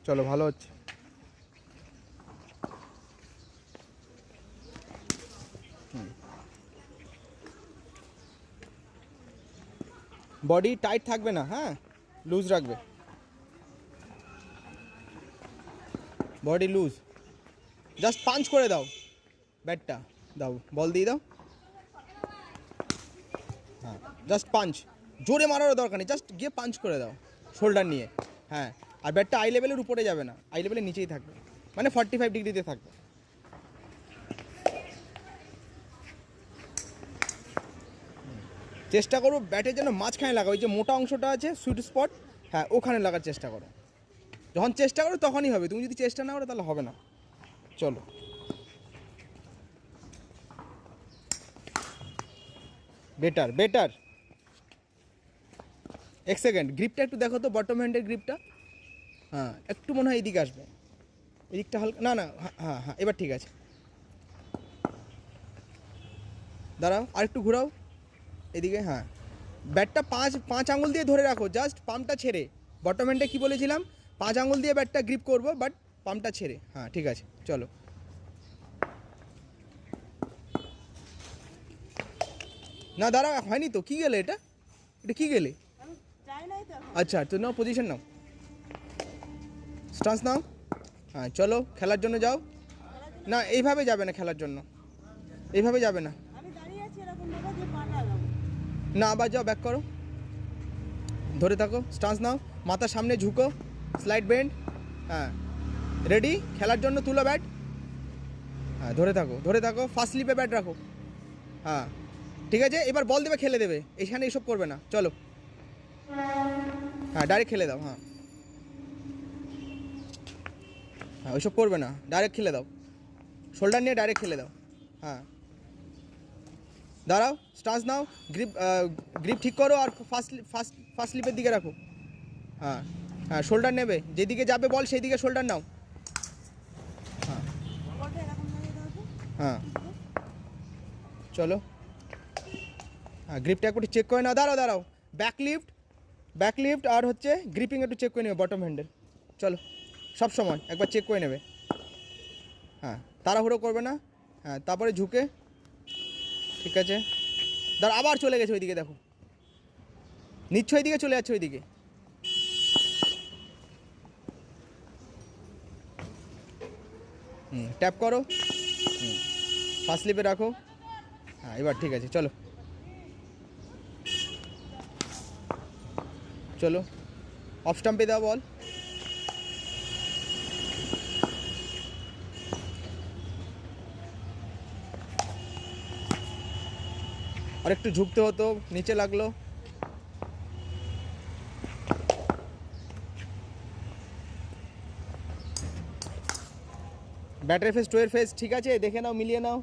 চলো ভালো হচ্ছে। বডি টাইট থাকবে না, হ্যাঁ, লুজ রাখবে, বডি লুজ। জাস্ট পাঞ্চ করে দাও, ব্যাটটা দাও, বল দিয়ে দাও। হ্যাঁ, জাস্ট পাঞ্চ, জোরে মারারও দরকার নেই, জাস্ট গিয়ে পাঞ্চ করে দাও শোল্ডার নিয়ে। হ্যাঁ, আর ব্যাটটা আই লেভেলের উপরে যাবে না, আই লেভেলের নিচেই থাকবে, মানে 45 ডিগ্রিতে থাকবে। চেষ্টা করো ব্যাটের যেন মাঝখানে লাগা, ওই যে মোটা অংশটা আছে সুইট স্পট, হ্যাঁ ওখানে লাগার চেষ্টা করো। যখন চেষ্টা করো তখনই হবে, তুমি যদি চেষ্টা না করো তাহলে হবে না। চলো, বেটার বেটার। এক সেকেন্ড, গ্রিপটা একটু দেখো তো, বটম হ্যান্ডের গ্রিপটা। হ্যাঁ, একটু মনে হয় এদিকে আসবে, এদিকটা হালকা, না না, হ্যাঁ হ্যাঁ এবার ঠিক আছে। দাঁড়াও, আর একটু ঘোরাও এদিকে। হ্যাঁ, ব্যাটটা পাঁচ আঙুল দিয়ে ধরে রাখো, জাস্ট পাম্পটা ছেড়ে। বটম হ্যান্ডে কী বলেছিলাম, 5 আঙুল দিয়ে ব্যাটটা গ্রিপ করবো, বাট পাম্পটা ছেড়ে। হ্যাঁ ঠিক আছে, চলো। না দাঁড়া, হয়নি তো, কী গেলে এটা, এটা কী গেলে? আচ্ছা, তো নাও পজিশন নাও, স্টান্স নাও। হ্যাঁ চলো, খেলার জন্য যাও। না এইভাবে যাবে না খেলার জন্য, এইভাবে যাবে না। না আবার যাও, ব্যাক করো, ধরে থাকো, স্টান্স নাও, মাথার সামনে ঝুঁকো, স্লাইড বেন্ড। হ্যাঁ রেডি, খেলার জন্য তুলো ব্যাট। হ্যাঁ ধরে থাকো, ধরে থাকো, ফার্স্ট স্লিপে ব্যাট রাখো। হ্যাঁ ঠিক আছে, এবার বল দেবে, খেলে দেবে, এখানে এসব করবে না, চলো। হ্যাঁ ডাইরেক্ট খেলে দাও। হ্যাঁ হ্যাঁ ওইসব করবে না, ডাইরেক্ট খেলে দাও, শোল্ডার নিয়ে ডাইরেক্ট খেলে দাও। হ্যাঁ দাঁড়াও, স্টান্স নাও, গ্রিপ গ্রিপ ঠিক করো, আর ফার্স্ট স্লিপের দিকে রাখো। হ্যাঁ হ্যাঁ, শোল্ডার নেবে, যেদিকে যাবে বল সেই দিকে শোল্ডার নাও। হ্যাঁ হ্যাঁ চলো। হ্যাঁ গ্রিপটা একটু চেক করে নাও, দাঁড়াও দাঁড়াও, ব্যাক লিফট আর হচ্ছে গ্রিপিং একটু চেক করে নেবে বটম হ্যান্ডেল। চলো, সব সময় একবার চেক করে নেবে। হ্যাঁ তাড়াহুড়ো করবে না। হ্যাঁ তারপরে ঝুঁকে, ঠিক আছে, দাঁড়া, আবার চলে গেছে ওইদিকে, দেখো নিচ্ছ, ওইদিকে চলে যাচ্ছে ওইদিকে। ট্যাপ করো, ফার্স্ট স্লিপে রাখো। হ্যাঁ এবার ঠিক আছে, চলো চলো, অফ স্টাম্পে দাও বল। আর একটু ঝুঁকতে হতো, নিচে লাগলো। ব্যাটারি ফেস, টোয়ের ফেস ঠিক আছে, দেখে নাও, মিলিয়ে নাও।